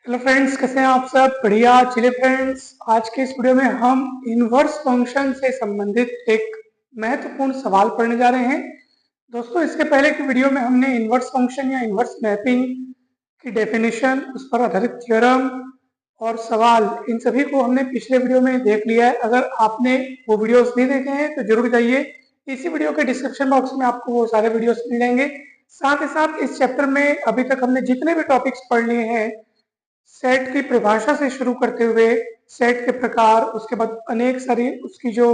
Hello friends, कैसे हैं आप सब? बढ़िया। चलिए फ्रेंड्स, आज के इस वीडियो में हम इनवर्स फंक्शन से संबंधित एक महत्वपूर्ण सवाल पढ़ने जा रहे हैं। दोस्तों, इसके पहले की वीडियो में हमने इनवर्स फंक्शन या इनवर्स मैपिंग की डेफिनेशन, उस पर आधारित थ्योरम और सवाल, इन सभी को हमने पिछले वीडियो में देख लिया है। अगर आपने वो वीडियोस नहीं देखे हैं तो जरूर जाइए, इसी वीडियो के डिस्क्रिप्शन बॉक्स में आपको वो सारे वीडियोस मिल जाएंगे। साथ ही साथ इस चैप्टर में अभी तक हमने जितने भी टॉपिक्स पढ़ लिए हैं, सेट की परिभाषा से शुरू करते हुए सेट के प्रकार, उसके बाद अनेक सारी उसकी जो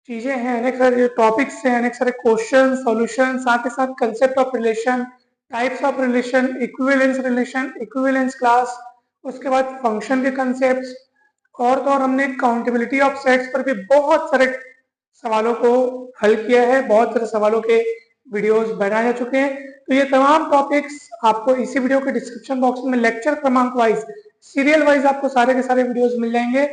चीजें हैं, अनेक सारे जो टॉपिक्स हैं, अनेक सारे क्वेश्चन सॉल्यूशन, साथ ही साथ concept of relation, types of relation, relation, equivalence class, उसके बाद फंक्शन के कंसेप्ट और तो और हमने काउंटेबिलिटी ऑफ सेट्स पर भी बहुत सारे सवालों को हल किया है। बहुत सारे सवालों के वीडियोस बनाए जा चुके हैं। तो ये तमाम टॉपिक्स आपको इसी वीडियो के डिस्क्रिप्शन बॉक्स में लेक्चर क्रमांक वाइज, सीरियल वाइज आपको सारे के सारे वीडियोस मिल जाएंगे।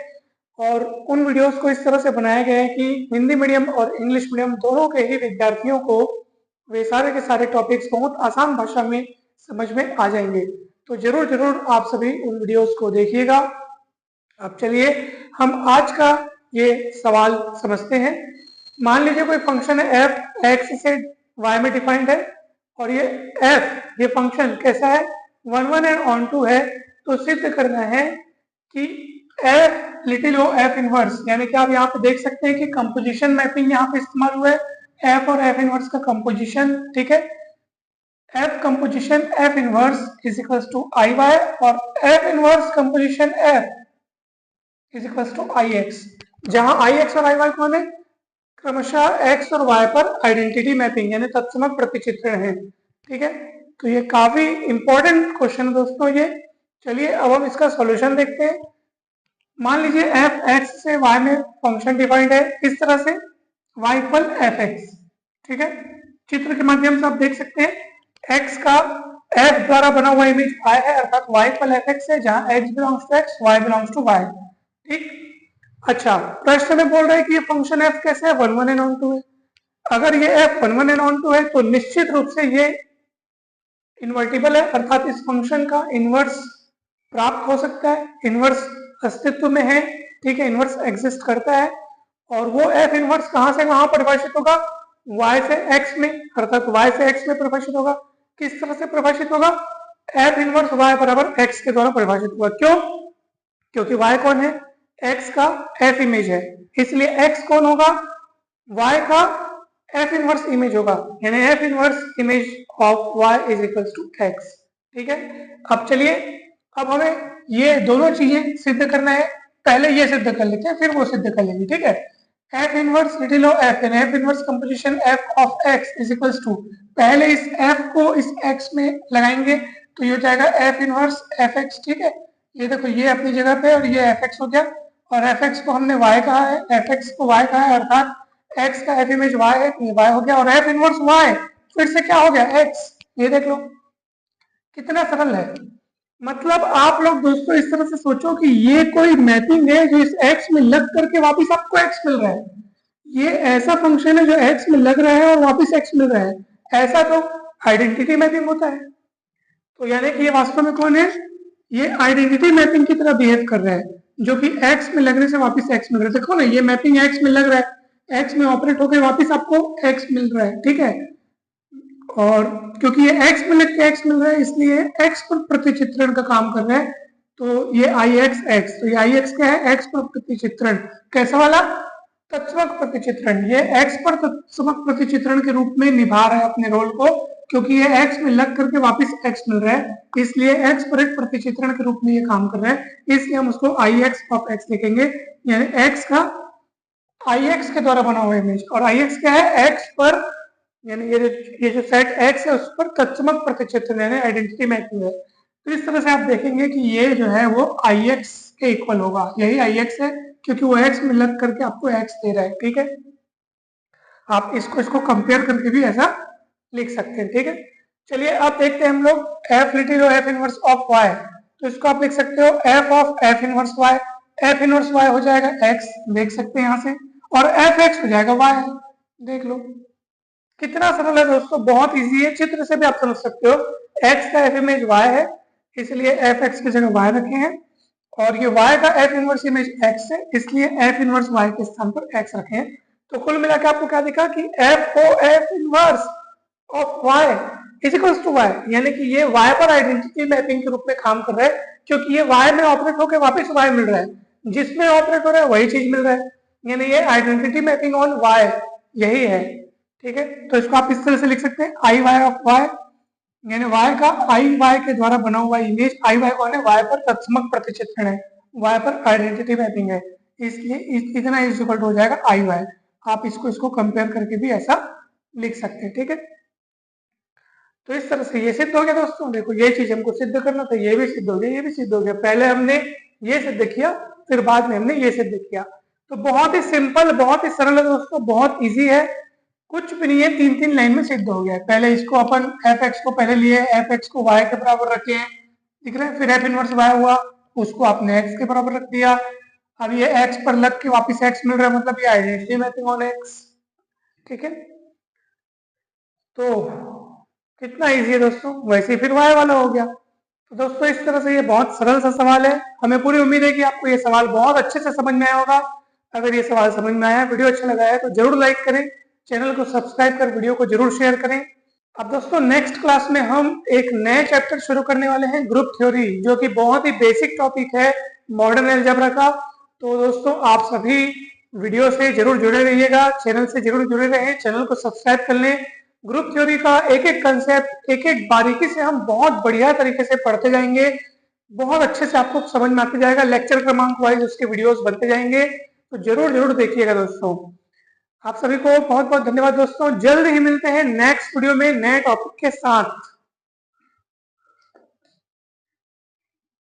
और उन वीडियोस को इस तरह से बनाया गया है कि हिंदी मीडियम और इंग्लिश मीडियम दोनों के ही विद्यार्थियों को वे सारे के सारे टॉपिक्स बहुत आसान भाषा में समझ में आ जाएंगे। तो जरूर जरूर आप सभी उन वीडियोस को देखिएगा। अब चलिए हम आज का ये सवाल समझते हैं। मान लीजिए कोई फंक्शन है f x से y में डिफाइंड है और ये फंक्शन कैसा है, 1 1 एंड ऑन टू है। तो सिद्ध करना है कि f लिटिल ओ f इनवर्स, यानी कि आप यहाँ पे देख सकते हैं कि कंपोजिशन मैपिंग यहाँ पे इस्तेमाल हुआ है, f और f इनवर्स का कंपोजिशन। ठीक है, f composition f inverse is equals to i y और f inverse composition f is equals to I X, जहां आई एक्स और आई वाई कौन है, क्रमशः x और y पर आइडेंटिटी मैपिंग यानी तत्समक प्रतिचित्रण है। ठीक है, तो ये काफी इंपॉर्टेंट क्वेश्चन है दोस्तों ये। चलिए अब हम इसका सॉल्यूशन देखते हैं। मान लीजिए f x से y में फंक्शन डिफाइंड है इस तरह से, y इक्वल एफ एक्स। ठीक है, चित्र के माध्यम से आप देख सकते हैं x का f द्वारा बना हुआ इमेज y है, अर्थात y इक्वल एफ एक्स है, जहां x belongs to x, y belongs to y। ठीक। अच्छा, प्रश्न में बोल रहे हैं कि ये फंक्शन f कैसे है, 1 1 एंड ऑन टू है। अगर ये f 1 1 एंड ऑन टू है तो निश्चित रूप से ये इन्वर्टिबल है, अर्थात इस फंक्शन का इनवर्स प्राप्त हो सकता है, इनवर्स अस्तित्व में है। ठीक है, इनवर्स एग्जिस्ट करता है। और वो f इनवर्स कहां से कहां परिभाषित होगा, y से x में, अर्थात y से x में परिभाषित होगा। किस तरह से परिभाषित होगा, f इनवर्स y बराबर x के द्वारा परिभाषित होगा। क्यों? क्योंकि y कौन है, x का f इमेज है, इसलिए x कौन होगा, y का f इनवर्स इमेज होगा, यानी f inverse image of y is equals to x। ठीक है, अब चलिए, अब हमें ये दोनों चीजें सिद्ध करना है। पहले ये सिद्ध कर लेते हैं, फिर वो सिद्ध कर लेंगे। ठीक है, f inverse little of f यानी f inverse composition f of x is equals to, पहले इस f को इस x में लगाएंगे तो ये हो जाएगा f इनवर्स fx। ठीक है, ये देखो, ये अपनी जगह पे और ये fx हो गया, और fx को हमने y कहा है, fx को y कहा है, अर्थात x का f इमेज y है, ये y हो गया, और f इनवर्स y फिर से क्या हो गया, x। ये देख लो कितना सरल है। मतलब आप लोग दोस्तों इस तरह से सोचो कि ये कोई मैपिंग है जो इस x में लग करके वापिस आपको x मिल रहा है। ये ऐसा फंक्शन है जो x में लग रहा है और वापिस x मिल रहा है, ऐसा तो आइडेंटिटी मैपिंग होता है। तो यानी कि ये वास्तव में कौन है, ये आइडेंटिटी मैपिंग की तरह बिहेव कर रहा है, जो कि x में लगने से वापस x मिल रहा है। देखो ना, ये मैपिंग x में लग रहा है, x में ऑपरेट होकर वापस आपको x मिल रहा है। ठीक है, और क्योंकि ये x में लग के x मिल रहा है इसलिए x पर प्रतिचित्रण का काम कर रहा है। तो ये आई एक्स एक्स, तो ये आई एक्स क्या है, x पर प्रतिचित्रण। कैसा वाला, तत्समक प्रतिचित्रण। ये x पर तत्समक प्रतिचित्रण के रूप में निभा रहा है अपने रोल को, क्योंकि ये x में लग करके वापस x मिल रहा है, इसलिए x पर एक प्रतिचित्रण के रूप में ये काम कर रहा है, इसलिए हम उसको आई एक्स ऑफ x लिखेंगे, यानी x का आई एक्स के द्वारा बना हुआ इमेज। और आई एक्स क्या है, x पर, यानी ये जो सेट x है उस पर तत्समक प्रतिचित्रण यानी आइडेंटिटी मैपिंग है। तो इस तरह से आप देखेंगे कि ये जो है वो आई एक्स के इक्वल होगा, यही आई एक्स है, क्योंकि वो x में लग करके आपको x दे रहा है। ठीक है, आप इसको कंपेयर करके भी ऐसा लिख सकते हैं। ठीक है, चलिए अब देखते हैं हम लोग f little f inverse of y। तो इसको आप लिख सकते हो f of f inverse y, f inverse y हो जाएगा x, देख सकते हैं यहाँ से, और f x हो जाएगा y। देख लो कितना सरल है दोस्तों, बहुत इजी है, चित्र से भी आप समझ सकते हो। x का f इमेज y है, इसलिए एफ एक्स की जगह वाई रखे हैं, और ये y का f इनवर्स इमेज x है, इसलिए f इनवर्स y के स्थान पर x रखे हैं। तो कुल मिला के आपको क्या दिखा कि f O f inverse of y is equals to y, यानी कि ये y पर आइडेंटिटी मैपिंग के रूप में काम कर रहा है, क्योंकि ये y में ऑपरेट होकर वापस y मिल रहा है, जिसमें ऑपरेट हो रहा है वही चीज मिल रहा है, यानी ये आइडेंटिटी मैपिंग ऑन y यही है। ठीक है, तो इसको आप इस तरह से लिख सकते हैं आई वाई ऑफ y, यानी y का आई वाई के द्वारा बना हुआ इमेज आई वाई कौन है, y पर तत्समक प्रतिचित्रण है, y पर आइडेंटिटी मैपिंग है, इसलिए इतना इज इक्वल टू हो जाएगा आई वाई। आप इसको कंपेयर करके भी ऐसा लिख सकते हैं। ठीक है, तो इस तरह से ये सिद्ध हो गया दोस्तों। देखो ये चीज हमको सिद्ध करना था, ये भी सिद्ध हो गया, ये भी सिद्ध हो गया। पहले हमने ये सिद्ध किया, फिर बाद में हमने ये सिद्ध किया। तो बहुत ही सिंपल, बहुत ही सरल है दोस्तों, बहुत इजी है, कुछ भी नहीं है, 3-3 लाइन में सिद्ध हो गया है। पहले इसको अपन एफ एक्स को पहले लिए, एफ एक्स को वाई के बराबर रखे हैं, दिख रहा है, फिर एफ इनवर्स वाई हुआ, उसको आपने एक्स के बराबर रख दिया। अब ये एक्स पर लग के वापिस एक्स मिल रहा है, मतलब ये आइडेंटिटी मैपिंग ऑन एक्स। ठीक है, तो कितना इजी है दोस्तों, वैसे फिर वाई वाला हो गया। तो दोस्तों इस तरह से ये बहुत सरल सा सवाल है। हमें पूरी उम्मीद है कि आपको ये सवाल बहुत अच्छे से समझ में आया होगा। अगर ये सवाल समझ में आया, वीडियो अच्छा लगा है तो जरूर लाइक करें, चैनल को सब्सक्राइब कर वीडियो को जरूर शेयर करें। अब दोस्तों नेक्स्ट क्लास में हम एक नए चैप्टर शुरू करने वाले हैं, ग्रुप थ्योरी, जो कि बहुत ही बेसिक टॉपिक है मॉडर्न अलजेब्रा का। तो दोस्तों आप सभी वीडियो से जरूर जुड़े रहिएगा, चैनल से जरूर जुड़े रहें, चैनल को सब्सक्राइब कर लें। ग्रुप थ्योरी का एक एक कंसेप्ट, एक एक बारीकी से हम बहुत बढ़िया तरीके से पढ़ते जाएंगे, बहुत अच्छे से आपको समझ में आते जाएगा। लेक्चर क्रमांक वाइज उसके वीडियोस बनते जाएंगे, तो जरूर जरूर देखिएगा दोस्तों। आप सभी को बहुत बहुत धन्यवाद दोस्तों, जल्द ही मिलते हैं नेक्स्ट वीडियो में नए टॉपिक के साथ।